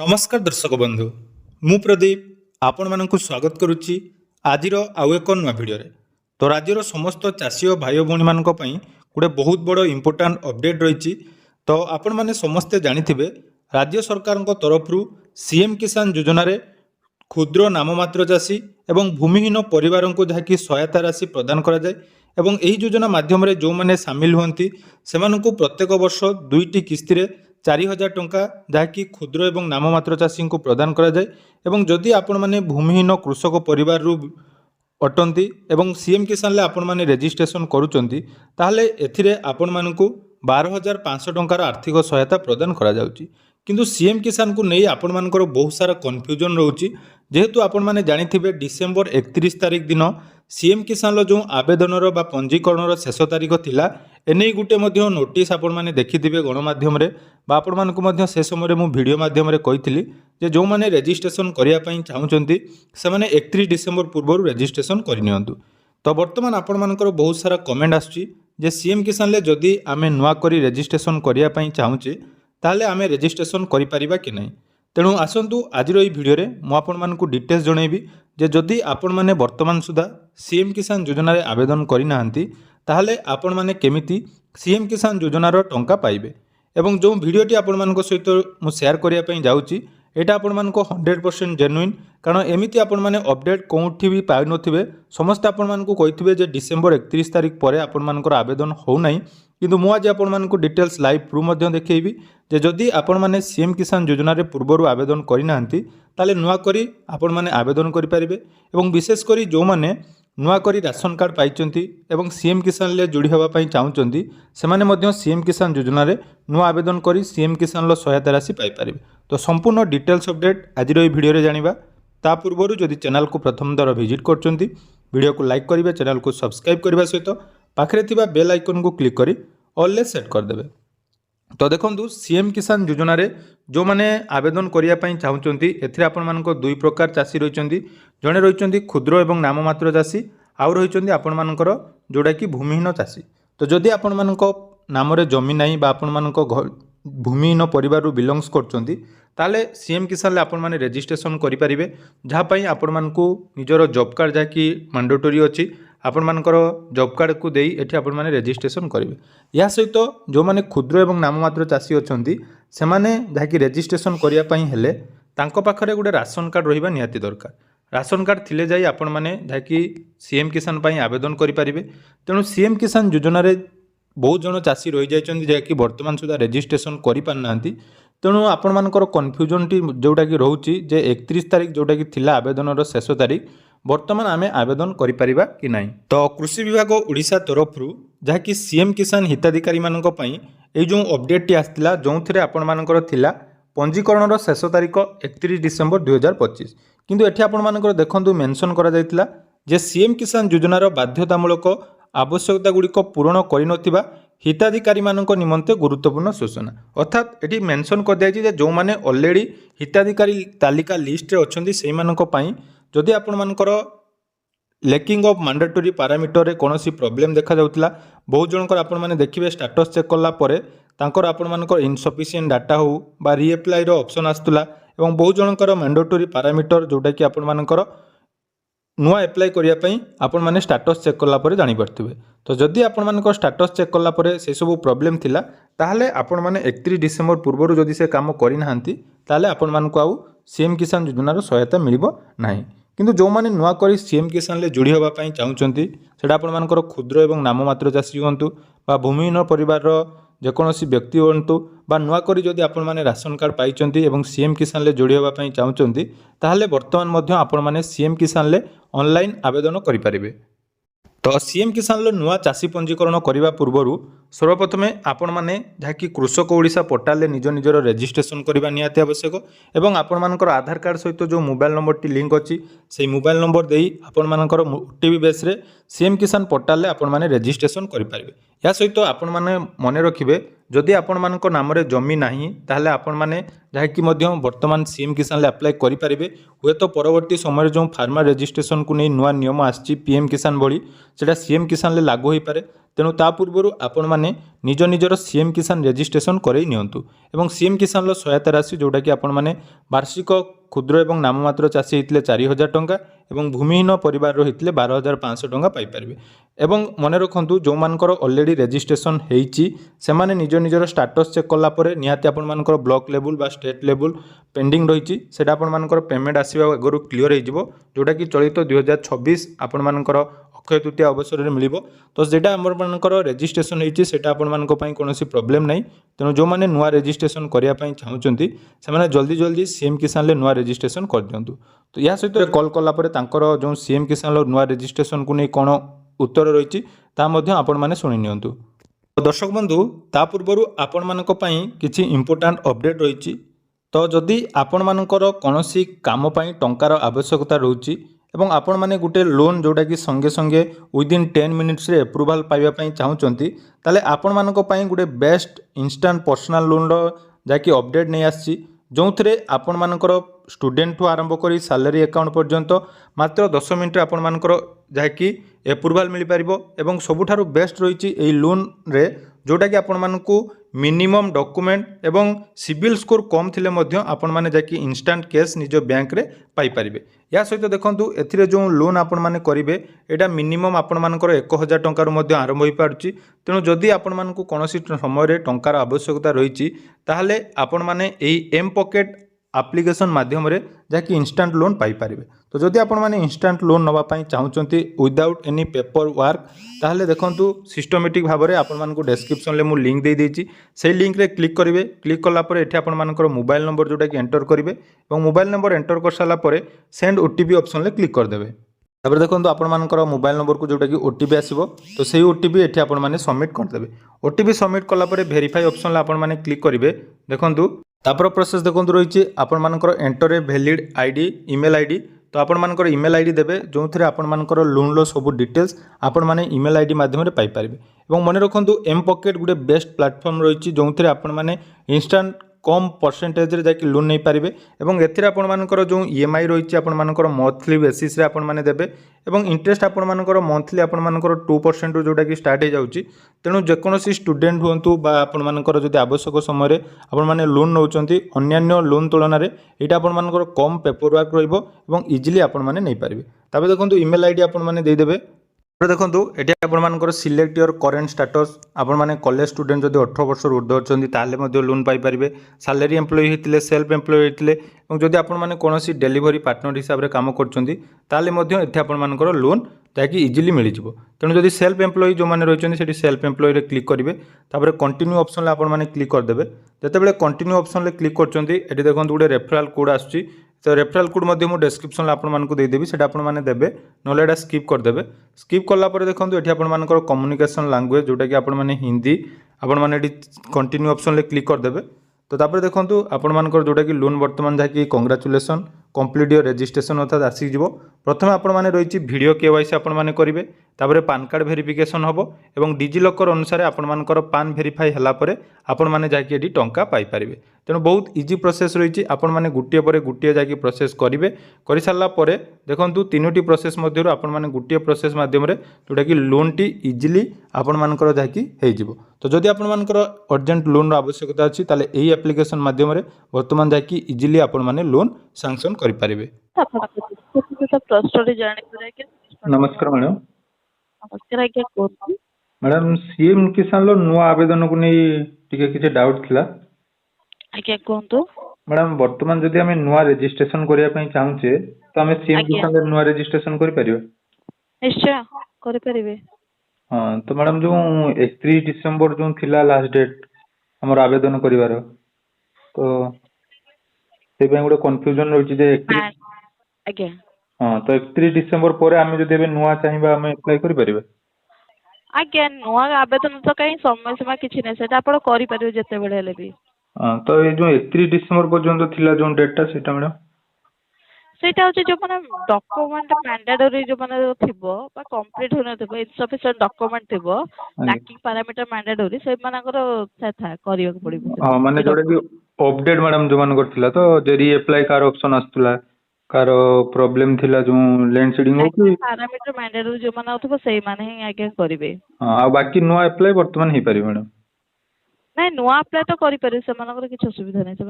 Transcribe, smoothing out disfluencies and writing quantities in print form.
नमस्कार दर्शक बंधु मु प्रदीप आपण मानक स्वागत करुच्ची आजिर आउ एक नुआ भिडियो तो राज्यर समस्त चाषी और भाई भौणी मान गोटे बहुत बड़ इंपोर्टाट अपडेट रही। तो आपण मैंने समस्ते जानिथिबे राज्य सरकार तरफ सीएम किसान योजना रे क्षुद्र नाममात्र चाषी एवं भूमिहीन परिवार को जहाँकि सहायता राशि प्रदान करा जाए एवं एही योजना माध्यम रे जो माने सामिल हुंती सेमानकु प्रत्येक वर्ष 2टी किस्ती रे 4000 टंका जहाँकि क्षुद्र एवं नाममात्र चाषी को प्रदान करा जाए एवं जदि आपण माने भूमिहीन कृषक परिवार अटंती एवं सीएम किसान ले आपण माने रजिस्ट्रेशन करूचंती ताहले एथिरे आपण मानकु 12500 टंकार आर्थिक सहायता प्रदान करा जाउची। किंतु सीएम किसान को नहीं आपण मानकर बहुत सारा कन्फ्यूजन रोची जेहेतु आपण माने जानिथिबे डिसेंबर 31 तारिख दिन सीएम किसान जो आवेदनर बा पंजीकरणर शेष तारिख थिला एने गुटे मध्य नोटिस आपण माने देखिथिबे गणमाध्यम रे बा आपण मानकु मध्य से समय मु वीडियो माध्यम रे कहिथिली जे जो माने रजिस्ट्रेशन करिया पई चाहुचंती से माने 31 डिसेंबर पूर्व रजिस्ट्रेशन करनियंतु। तो वर्तमान आपण मानकर बहुत सारा कमेंट आछी जे सीएम किसान ले जदी आमे नुआ करी रजिस्ट्रेशन करिया पई चाहुचे ताहले आमे रजिस्ट्रेशन करि परिबा कि नहीं। तेणु आसतु आज भिडियो मु आपण मानकु डिटेल्स जनइबी जे जदि आपण माने वर्तमान सुधा सीएम किसान योजना रे आवेदन करि नाहंती ताहले आपण माने केमिति सीएम किसान योजनार टंका पाइबे एवं जो भिडियोटी आपण मानक सहित मु शेयर करिया पई जाउची एटा आपण मानक 100% जेन्युइन कारण एमिति आपण माने अपडेट कोठी भी पाइ नथिबे समस्त आपण मानकु कहिथिबे जे डिसेंबर 31 तारिख परे आपण मानकर आवेदन हो नाही किंतु मु आज आपण मानकु डिटेल्स लाइव प्रूफ मध्य देखैबी जे जदि आपण माने सीएम किसान योजना रे पूर्वरु आवेदन करि नाहंती ताले नुआ करी आपण माने आवेदन करि परिबे एवं विशेष करी जो माने नुआ करी राशन कार्ड पाइचंती एवं सीएम किसान ले जोड़ी हवा पई चाहुचंती सेमाने मध्य सीएम किसान योजना रे नुआ आवेदन करी सीएम किसान लो सहायता राशि पाइ परिबे। तो संपूर्ण डिटेल्स अपडेट आज भिडियो रे जानिबा ता पूर्वरु जदि चैनल को प्रथम दर विजिट करचंती वीडियो को लाइक करिवे चैनल को सब्सक्राइब करबा सहित पाखरे थिबा बेल आइकन को क्लिक करी ऑल ले सेट कर देबे। तो देखंतु सीएम किसान योजना रे जो माने आवेदन करिया पई चाहुचंती एथिरे आपण मानको दुई प्रकार चाषी रहिचंती जणे रहिचंती क्षुद्र एवं नाममात्र चाषी आउ रहिचंती आपण मानकर जोडा कि भूमिहीन चाषी। तो जदि आपण मानको नाम रे जमी नाही बा आपण मानको भूमिहीन परिवार रु बिलोंग्स करचंती ताले सीएम किसान ले आपण माने रजिस्ट्रेशन करि परिबे जहा पई आपण मानको निजरो जॉब कार्ड जा कि मैंडेटरी अछि आपण मानकर जॉब कार्ड को देई एठी आपण माने रजिस्ट्रेशन करिवे। या सहित जो माने क्षुद्र एवं नाममात्र चाषी अछंती से माने जहा कि रजिस्ट्रेशन करिया पई हेले तांको पाखरे गुडे राशन कार्ड रहिबा निहाती दरकार। राशन कार्ड थिले जाई आपण माने जहा कि सीएम किसान पई आवेदन करि परिबे। तेणु सीएम किसान योजना रे बहुत जन चाषी रही जाइछन्ती जे कि वर्तमान सुधा रजिस्ट्रेशन करि पार नांती। तेणु आपण मानकर कन्फ्यूजन टी जोटा कि रहउची जे 31 तारिख जोटा कि थिला आवेदनर शेष तारिख वर्तमान आमे आवेदन करि परिबा कि नाही। तो कृषि विभाग ओडिशा तरफ जहा कि सीएम किसान हिताधिकारी मानक पई ए जो अपडेट टी आस्तिला जोंथिरे आपण मानकर थिला पंजीकरणर शेष तारिख 31 डिसेंबर 2025 किंतु एठी आपण मानकर देखंतु मेंशन करा जायतिला जे सीएम किसान योजनार बाध्यतामूलक आवश्यकता गुड़िक पूरण कर हिताधिकारी मानक निमंते गुरुत्वपूर्ण सूचना अर्थात एटी मेंशन कर दिया जे जो माने ऑलरेडी हिताधिकारी तालिका लिस्ट रे अछंती सेही मानक पई जदि आपण मानकर लैकिंग ऑफ मैंडेटरी पैरामीटर रे कोनोसी प्रॉब्लम देखा जाउतला बहुत जनकर आपण माने देखिबे स्टेटस चेक करला परे तांकर आपण मानकर इनसफिशिएंट डाटा हो बा रीअप्लाई रो ऑप्शन आस्तुला एवं बहुत जनकर मैंडेटरी पैरामीटर जोटा कि आपण मानकर नुआ एप्लाई करिया पई आपण माने स्टेटस चेक करला परे जानि परथिबे। तो जदि आपण मानकर स्टेटस चेक करला परे से सब प्रॉब्लम थिला ताहले आपण माने 31 डिसेंबर पूर्वरु जदि से काम करि नाहंती ताहले आपण मानकु आउ सीएम किसान योजनार सहायता मिलिबो नाही। किंतु जो माने नुआ करी सीएम किसान ले जोड़ी हवा पई चाहुचंती सेटा आपण मानकर क्षुद्र एवं नाममात्र चाषी हुंतु बा भूमिहीन परिवार जेकोसी व्यक्ति हूँ बा नुआ करी जदि आपण माने राशन कार्ड पाइचंती एवं सीएम किसान ले जोड़ी हवा पई चाहुचंती ताहले वर्तमान मध्य आपण माने सीएम किसान ले ऑनलाइन आवेदन करि परिबे। तो सीएम किसान लो नुआ चाषी पंजीकरण करने पूर्व सर्वप्रथमे आपण माने जहा कि कृषक ओडिशा पोर्टाल ले निज निजर रजिस्ट्रेशन करबा निहाती आवश्यक एवं आपण मानकर आधार कार्ड सहित जो मोबाइल नंबर टी लिंक अछि से मोबाइल नंबर देई आपण मानकर ओटीपी बेस रे सीएम किसान पोर्टाल ले आपण माने रजिस्ट्रेशन करि परिबे। या सहित आपण माने मने रखिबे जदि आपण मानक नाम रे जमी नाही ताहले आपण माने जहाँकि वर्तमान सीएम किसान अप्लाई करेंगे हुए तो परवर्ती समय जो फार्मर रजिस्ट्रेशन को नहीं नुआ नियम आसी पीएम किसान भली से सीएम किसान लागू हो पारे तेणु ता पूर्व आपण मैंने निज निजर सीएम किसान रजिस्ट्रेशन करई नियंतु एवं सीएम किसान सहायता राशि जोटा कि आपण मैंने वार्षिक क्षुद्र एवं नाममात्र चाषी होते 4,000 टंका एवं भूमिहीन परिवार होते 12,500 टंका पाइपर एवं मन रखु जो मानकर ऑलरेडी रजिस्ट्रेशन से माने निज निजर स्टाटस चेक कलापर निहाती आपर ब्लॉक लेवल बा स्टेट लेवल पेंडिंग रही है आपर पेमेंट आसवा आगु क्लीयर हो जोटा कि चलित 2026 आपर अक्षय तृतीया अवसर में मिल तो जेटा आमर रजिस्ट्रेशन होती कौन प्रोब्लेम नहीं तेणु जो मैंने नुआ रजिस्ट्रेशन करने चाहूँगी से जल्दी जल्दी सीएम किसान नुआ रजिस्ट्रेशन कर दिंतु तो यह सहित कल कलापर जो सीएम किसान नुआ रजिस्ट्रेशन को नहीं कौन उत्तर रही आपण मैंने शुणी नियंतु। दर्शक बंधु ता पूर्व आपण मानक पई किछि इंपोर्टेंट अपडेट रही तो जदि आपण मानकर कौनसी काम पई टंकार आवश्यकता रही एवं आपण माने गुटे लोन जोटा कि संगे संगे विदिन 10 मिनिट्स रे अप्रूवल पाइबा पई चाहूचंती ताले आपण मानक पई गुटे बेस्ट इंस्टेंट पर्सनल लोन रो जाकि अपडेट नहीं आछि जो थे आपण मानकर स्टूडेंट ठू आरंभ करी सैलरी अकाउंट पर्यंत मात्र 10 मिनिट आपण मानकर जहाँकि अप्रूवल मिल पारिबो एवं सबुठारु बेस्ट रही एई लोन रे जोटा कि आपण मानकु मिनिमम डॉक्यूमेंट एवं सिविल स्कोर कम थिले मध्य आपण माने जाकि इंस्टेंट कैश निज बैंक रे पाई परिबे। या सहित देखंतु एथिरे जो लोन आपण माने करिवे एटा मिनिमम आपण मानकर 1,000 टंका रु मध्य आरंभ होई पारुची तेणु जदि आपण मानकु कोनोसी समय रे टंकार आवश्यकता रही ताहले आपण माने एई एम पॉकेट एप्लिकेशन माध्यम रे जाकि इंस्टेंट लोन पाई परिबे। तो जदि आपण माने इंस्टेंट लोन नवा पई चाहूचंती विदाउट एनी पेपर वर्क ताहले देखंतु सिस्टमेटिक भाव में आपण मानकु डिस्क्रिप्शन ले मु लिंक दे देछि से लिंक रे क्लिक करिवे क्लिक कला परे एठी आपण मानकर मोबाइल नंबर जोटा कि एंटर करिवे एवं मोबाइल नंबर एंटर कर साला परे सेंड ओटीपी ऑप्शन ले क्लिक कर देबे। तापर देखंतु आपण मानकर मोबाइल नंबर को जोटा कि ओटीपी आसीबो तो सेही ओटीपी एठी आपण माने सबमिट कर देबे। ओटीपी सबमिट कला परे वेरीफाई ऑप्शन ले आपण माने क्लिक करिवे देखंतु तापर प्रोसेस देखंतु रहिछि आपण मानकर enter a valid ID email ID तो आपण मानकर ईमेल आईडी देबे जो थे आपण मानकर लोन लो सब डिटेल्स आपण माने ईमेल आईडी माध्यम रे पाई परिबे एवं मन रखंतु एम पॉकेट गुटे बेस्ट प्लेटफॉर्म रही जो थे आपण माने इंस्टेंट कम परसेंटेज रे जाकि लोन नहीं पारिबे एवं एथिरे आपण मानकर जो ईएमआई रही आपण मानकर मंथली बेसिस रे आपण माने देबे एवं इंटरेस्ट आपण मानकर मंथली आपण मानकर 2% रो जोटा कि स्टार्ट हो जाउची तेणु जेकोसी स्टूडेंट हुंतु बा आपण मानकर जदि आवश्यक समय रे आपण माने लोन नउचंती अन्यान्य लोन तुलना रे एटा आपण मानकर कम पेपर वर्क रहइबो एवं इजीली आपण माने नै पारिबे। ताबे देखंतु ईमेल आईडी आपण माने दे देबे देखो ये आपर सिलेक्ट योर करेन्ट स्टाटस आपण माने कॉलेज स्टूडेंट जब 18 वर्ष ऊर्ध्व अच्छी ताले लोन पाइपर सैलरी एम्प्लॉय होते सेल्फ एम्प्लॉय होते जदि आपण माने कौन डेलीवरी पार्टनर हिसाब से कम कर लोन जैकि इजिली मिल जाव तेणु जदि सेल्फ एम्प्लॉय जो मैंने रही सेल्फ एम्प्लॉय रे क्लिक करेंगे तापर कंटिन्यू ऑप्शन ले आपण माने क्लिक करदे जितेबाला कंटिन्यू ऑप्शन ले क्लिक कर देखो गोटे रेफराल कोड आसूँ तो रेफराल कोड मु डिस्क्रिप्शन आपको देदेवी से देवे ना स्किप करदे स्किप कलापर देखो ये आपर कम्युनिकेशन लैंग्वेज जोटा कि आपण माने हिंदी आपण माने कंटिन्यू ऑप्शन ले क्लिक करदे तो तापर देखो आपण मानकर जोटा कि लोन वर्तमान जहाँकि कंग्राचुलेसन कंप्लीट योर रजिस्ट्रेशन अर्थात आसिक प्रथम आपण माने रही वीडियो केवाईसी आपण माने करेंगे तापर पान कार्ड वेरिफिकेशन हम और डिजिलॉकर अनुसार आपण मानकर पान वेरीफाई हला परे आपण माने जाकि एडी टंका पाई परिबे तेणु बहुत इजी प्रोसेस रही आपण माने गुटिए परे गुटिए जाकि प्रोसेस करेंगे कर सारा पर देखो तीनोटी प्रोसेस मध्य आपण माने गुटिए प्रोसेस माध्यम जोटा कि लोन टी इजिली आपण मानकर जाकि हो तो जदि आपण मानकर अर्जेंट लोन आवश्यकता अच्छी ताले एही एप्लिकेशन माध्यम वर्तमान जाकि इजिली आपण माने लोन सैंक्शन करि परिबे। नमस्कार मैडम। नमस्कार आज्ञा कोन मैडम सीएम किसान लो नुआ आवेदन को नहीं टिके किछि डाउट थिला आज्ञा कोन मैडम वर्तमान जदि हमें नुआ रजिस्ट्रेशन करिया पई चाहूचे तो हमें सीएम किसान लो नुआ रजिस्ट्रेशन करि परिबे निश्चय करि परिबे। हां तो मैडम जो 31 डिसेंबर जो थिला लास्ट डेट हमर आवेदन करिवार तो से गोटे कन्फ्यूजन रही जे आज्ञा हाँ तो 31 डिसेंबर पर आम जब नुआ चाहिए आम एप्लाई करें आज्ञा नुआ आवेदन तो कहीं समय सीमा किसी ना से आप करें जिते बड़े भी हाँ तो ये जो 31 डिसेंबर पर्यंत थिला जो डेटा सेटा मैडम ସେଇଟା ହଉଛି ଯୋଉମାନେ ଡକୁମେଣ୍ଟ ମ୍ୟାଣ୍ଡାଟୋରି ଯୋଉମାନେ ଥିବ ବା କମ୍ପ୍ଲିଟ୍ ହୋଇନଥିବ ଇନସଫିସିଏଣ୍ଟ ଡକୁମେଣ୍ଟ ଥିବ ଲାକିଂ ପାରାମିଟର ମ୍ୟାଣ୍ଡାଟୋରି ସେମାନଙ୍କର କରିବାକୁ ପଡିବ ହଁ ମାନେ ଯୋଉଟା କି ଅପଡେଟ୍ ମ୍ୟାଡାମ ଯୋଉମାନଙ୍କର ଥିଲା ତ ଯେ ରିଆପ୍ଲାଏ କାହାର ଅପସନ୍ ଆସୁଥିଲା କାହାର ପ୍ରୋବ୍ଲେମ ଥିଲା ଯୋଉ ଲେଣ୍ଡ ସିଡିଂ ହଉ କି ପାରାମିଟର ମ୍ୟାଣ୍ଡାଟୋରି ଯୋଉମାନେ ଥିବ ସେଇମାନେ ହିଁ ଆଜ୍ଞା କରିବେ। ହଁ ଆଉ ବାକି ନୂଆ ଆପ୍ଲାଏ ବର୍ତ୍ତମାନ ହେଇପାରିବ ମ୍ୟାଡାମ। ନାଇଁ ନୂଆ ଆପ୍ଲାଏ ତ କରିପାରିବେ ସେମାନଙ୍କର କିଛି ଅସୁବିଧା ନାହିଁ।